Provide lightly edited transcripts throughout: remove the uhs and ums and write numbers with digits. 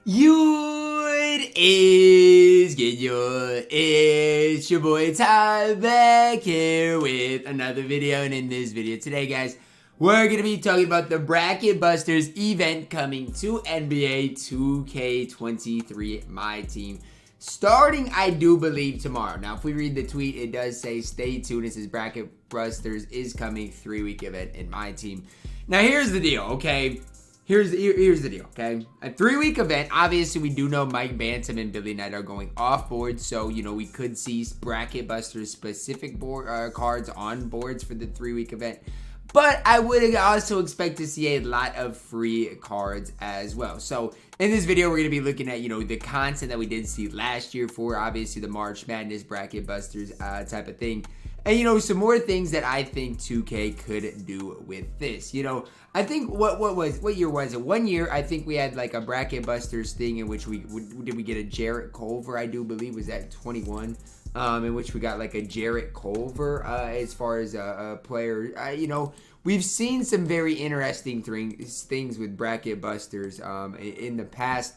It's your boy Ty back here with another video, and in this video today, guys, we're gonna be talking about the Bracket Busters event coming to NBA 2K23 MyTEAM, starting, I do believe, tomorrow. Now, if we read the tweet, it does say stay tuned. It says Bracket Busters is coming, 3-week event in MyTEAM. Now, here's the deal, okay? Here's the deal, okay? A 3-week event. Obviously, we do know Mike Bantam and Billy Knight are going off board, so, you know, we could see Bracket Busters specific board cards on boards for the 3-week event. But I would also expect to see a lot of free cards as well. So in this video, we're going to be looking at, you know, the content that we did see last year for, obviously, the March Madness Bracket Busters type of thing. And, you know, some more things that I think 2K could do with this. You know, I think what year was it? 1 year, I think we had like a Bracket Busters thing in which we get a Jarrett Culver, I do believe, was that 21, in which we got like a Jarrett Culver as far as a player. You know, we've seen some very interesting things with Bracket Busters in the past,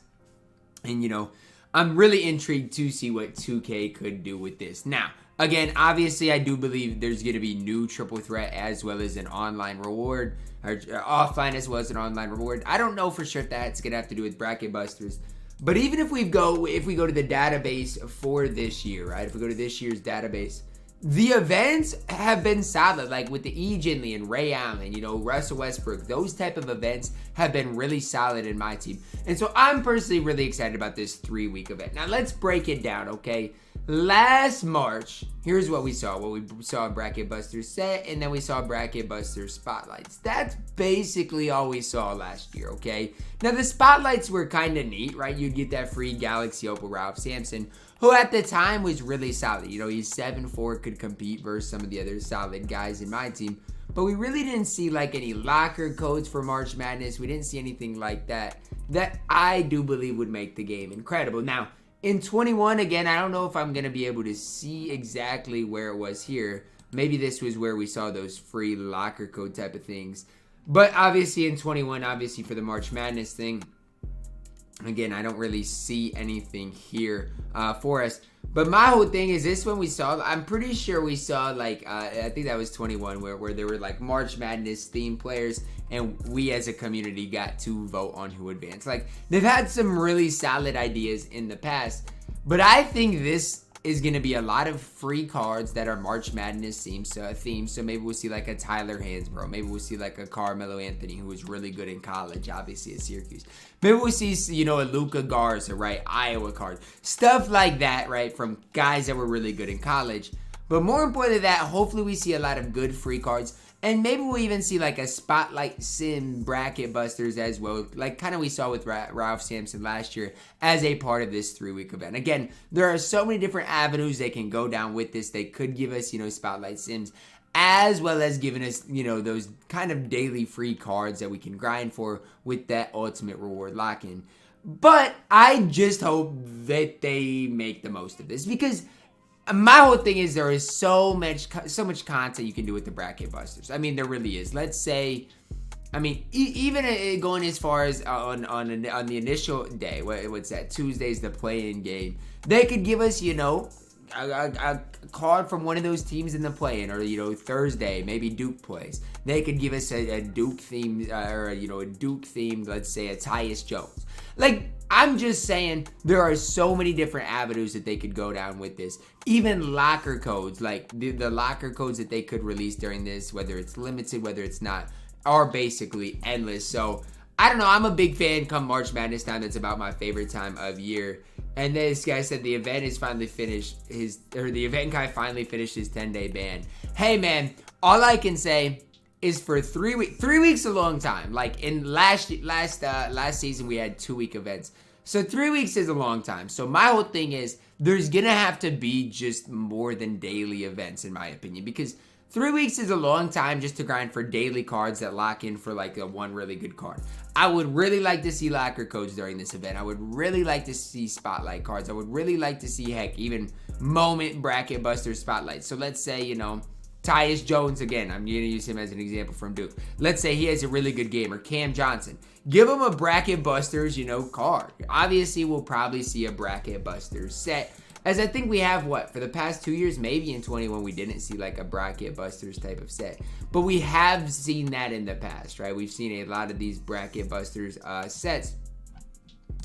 and, you know, I'm really intrigued to see what 2K could do with this. Now, again, obviously, I do believe there's going to be new triple threat as well as an online reward, or offline as well as an online reward. I don't know for sure if that's going to have to do with Bracket Busters. But even if we go to the database for this year, right? If we go to this year's database, the events have been solid, like with the E. Ginley and Ray Allen, you know, Russell Westbrook. Those type of events have been really solid in my team. And so I'm personally really excited about this 3-week event. Now, let's break it down, okay? Last March, here's what we saw. Well, we saw a Bracket Busters set, and then we saw Bracket Busters spotlights. That's basically all we saw last year, okay? Now, the spotlights were kind of neat, right? You'd get that free Galaxy Opal Ralph Sampson, who at the time was really solid. You know, he's 7'4", could compete versus some of the other solid guys in my team. But we really didn't see like any locker codes for March Madness. We didn't see anything like that I do believe would make the game incredible. Now, in 21, again, I don't know if I'm going to be able to see exactly where it was here. Maybe this was where we saw those free locker code type of things. But obviously in 21, obviously for the March Madness thing, again, I don't really see anything here for us. But my whole thing is this one we saw, I'm pretty sure we saw like, I think that was 21 where there were like March Madness themed players, and we as a community got to vote on who advanced. Like, they've had some really solid ideas in the past, but I think this is going to be a lot of free cards that are March Madness themed. So maybe we'll see like a Tyler Hansbrough. Maybe we'll see like a Carmelo Anthony, who was really good in college, obviously at Syracuse. Maybe we'll see, you know, a Luka Garza, right? Iowa card. Stuff like that, right? From guys that were really good in college. But more importantly than that, hopefully we see a lot of good free cards. And maybe we'll even see like a Spotlight Sim Bracket Busters as well, like kind of we saw with Ralph Sampson last year as a part of this 3-week event. Again, there are so many different avenues they can go down with this. They could give us, you know, Spotlight Sims, as well as giving us, you know, those kind of daily free cards that we can grind for with that ultimate reward lock-in. But I just hope that they make the most of this, because my whole thing is there is so much content you can do with the Bracket Busters. I mean, there really is. Let's say, I mean, even going as far as on the initial day, what's that? Tuesday's the play-in game. They could give us, you know, a card from one of those teams in the play-in, or, you know, Thursday, maybe Duke plays. They could give us a Duke themed, or, you know, a Duke themed, let's say a Tyus Jones. Like, I'm just saying, there are so many different avenues that they could go down with this. Even locker codes, like the locker codes that they could release during this, whether it's limited, whether it's not, are basically endless. So, I don't know, I'm a big fan come March Madness time. That's about my favorite time of year. And this guy said the event is finally finished, the event guy finally finished his 10-day ban. Hey man, all I can say is for 3 weeks, 3 weeks a long time. Like in last season we had 2-week events. So 3 weeks is a long time. So my whole thing is there's gonna have to be just more than daily events, in my opinion, because 3 weeks is a long time just to grind for daily cards that lock in for like one really good card. I would really like to see locker codes during this event. I would really like to see spotlight cards. I would really like to see, heck, even moment Bracket Buster spotlights. So let's say, you know, Tyus Jones, again, I'm going to use him as an example from Duke. Let's say he has a really good game, or Cam Johnson. Give him a Bracket Busters, card. Obviously, we'll probably see a Bracket Busters set, as I think we have, for the past 2 years, maybe in 21, we didn't see like a Bracket Busters type of set. But we have seen that in the past, right? We've seen a lot of these Bracket Busters sets.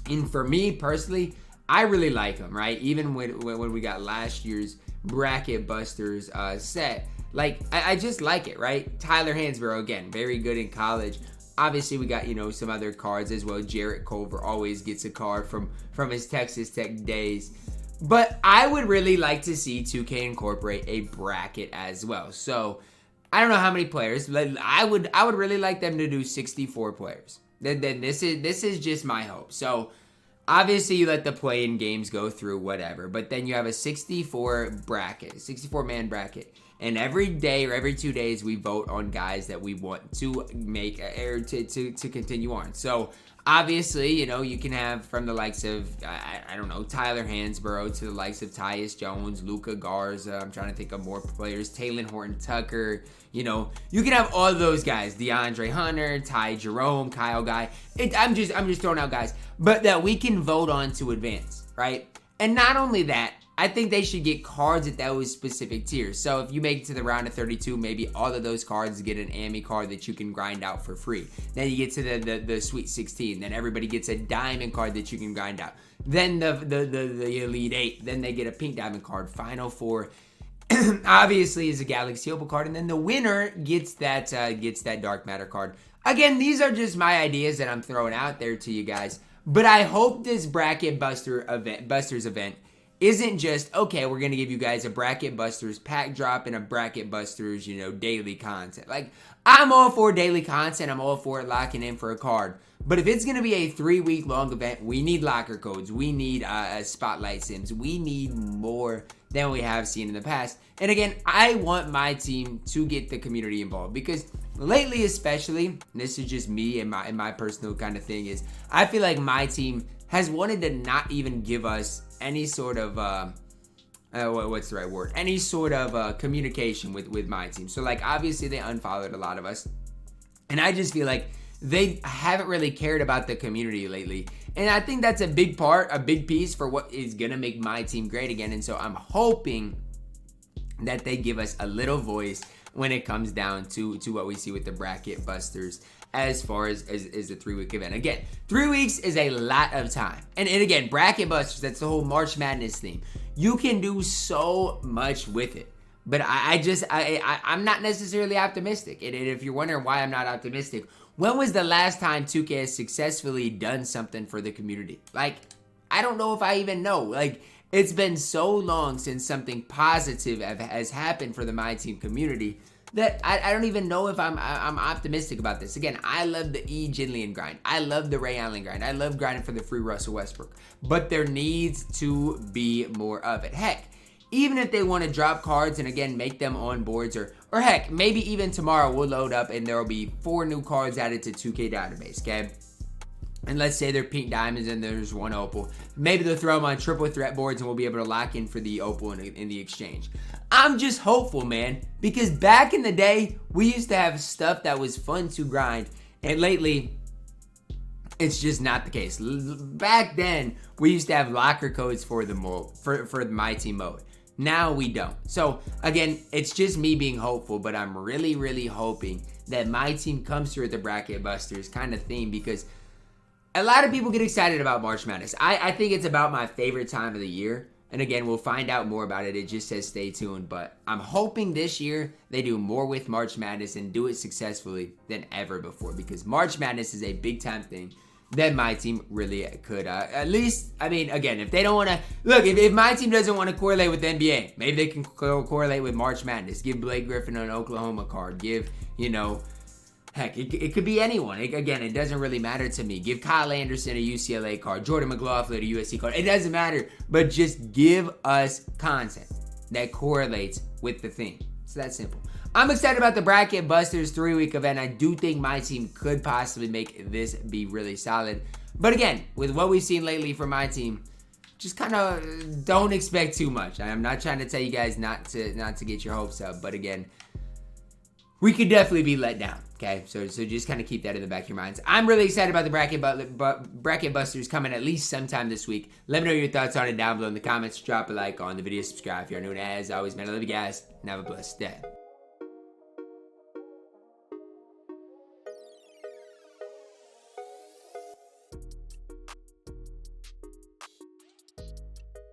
And for me, personally, I really like them, right? Even when we got last year's Bracket Busters set. Like, I just like it, right? Tyler Hansborough, again, very good in college. Obviously, we got, some other cards as well. Jarrett Culver always gets a card from his Texas Tech days. But I would really like to see 2K incorporate a bracket as well. So, I don't know how many players. I would really like them to do 64 players. Then this is just my hope. So, obviously, you let the play-in games go through, whatever. But then you have a 64-man bracket. And every day or every 2 days, we vote on guys that we want to make or to continue on. So, obviously, you can have from the likes of, I don't know, Tyler Hansborough to the likes of Tyus Jones, Luka Garza. I'm trying to think of more players. Taylor Horton-Tucker. You can have all of those guys. DeAndre Hunter, Ty Jerome, Kyle Guy. I'm just throwing out guys. But that we can vote on to advance, right? And not only that, I think they should get cards at those specific tiers. So if you make it to the round of 32, maybe all of those cards get an AMI card that you can grind out for free. Then you get to the Sweet 16. Then everybody gets a diamond card that you can grind out. Then the Elite 8. Then they get a pink diamond card. Final Four obviously is a Galaxy Opal card. And then the winner gets that Dark Matter card. Again, these are just my ideas that I'm throwing out there to you guys. But I hope this Bracket Busters event isn't just, okay, we're going to give you guys a Bracket Busters pack drop and a Bracket Busters, daily content. Like, I'm all for daily content. I'm all for locking in for a card. But if it's going to be a 3-week long event, we need locker codes. We need spotlight sims. We need more than we have seen in the past. And again, I want my team to get the community involved, because lately especially, and this is just me and my personal kind of thing, is I feel like my team has wanted to not even give us any sort of what's the right word? Any sort of communication with my team. So like, obviously they unfollowed a lot of us, and I just feel like they haven't really cared about the community lately. And I think that's a big piece for what is gonna make my team great again. And so I'm hoping that they give us a little voice when it comes down to what we see with the Bracket Busters as far as the 3-week event. Again, 3 weeks is a lot of time. And again, Bracket Busters, that's the whole March Madness theme. You can do so much with it. But I'm not necessarily optimistic. And if you're wondering why I'm not optimistic, when was the last time 2K has successfully done something for the community? Like, I don't know if I even know. Like, it's been so long since something positive has happened for the My Team community that I don't even know if I'm optimistic about this. Again, I love the E. Jinlian grind. I love the Ray Allen grind. I love grinding for the free Russell Westbrook. But there needs to be more of it. Heck, even if they want to drop cards and again make them on boards, or heck, maybe even tomorrow we'll load up and there will be 4 new cards added to 2K database, okay? And let's say they're pink diamonds and there's 1 opal. Maybe they'll throw them on triple threat boards and we'll be able to lock in for the opal in the exchange. I'm just hopeful, man, because back in the day, we used to have stuff that was fun to grind, and lately, it's just not the case. Back then, we used to have locker codes for the My Team mode. Now we don't. So again, it's just me being hopeful, but I'm really, really hoping that my team comes through with the Bracket Busters kind of theme, because a lot of people get excited about March Madness. I think it's about my favorite time of the year. And again, we'll find out more about it. It just says stay tuned. But I'm hoping this year they do more with March Madness and do it successfully than ever before. Because March Madness is a big time thing that my team really could, at least, I mean, again, if they don't want to, look, if my team doesn't want to correlate with the NBA, maybe they can correlate with March Madness. Give Blake Griffin an Oklahoma card. Give, heck, it could be anyone. Again, it doesn't really matter to me. Give Kyle Anderson a UCLA card. Jordan McLaughlin a USC card. It doesn't matter. But just give us content that correlates with the theme. It's that simple. I'm excited about the Bracket Busters 3-week event. I do think my team could possibly make this be really solid. But again, with what we've seen lately from my team, just kind of don't expect too much. I'm not trying to tell you guys not to get your hopes up. But again, we could definitely be let down. Okay, so just kind of keep that in the back of your minds. I'm really excited about the bracket busters coming at least sometime this week. Let me know your thoughts on it down below in the comments. Drop a like on the video, subscribe if you're new, and as always, man, I love you guys, and have a blessed day.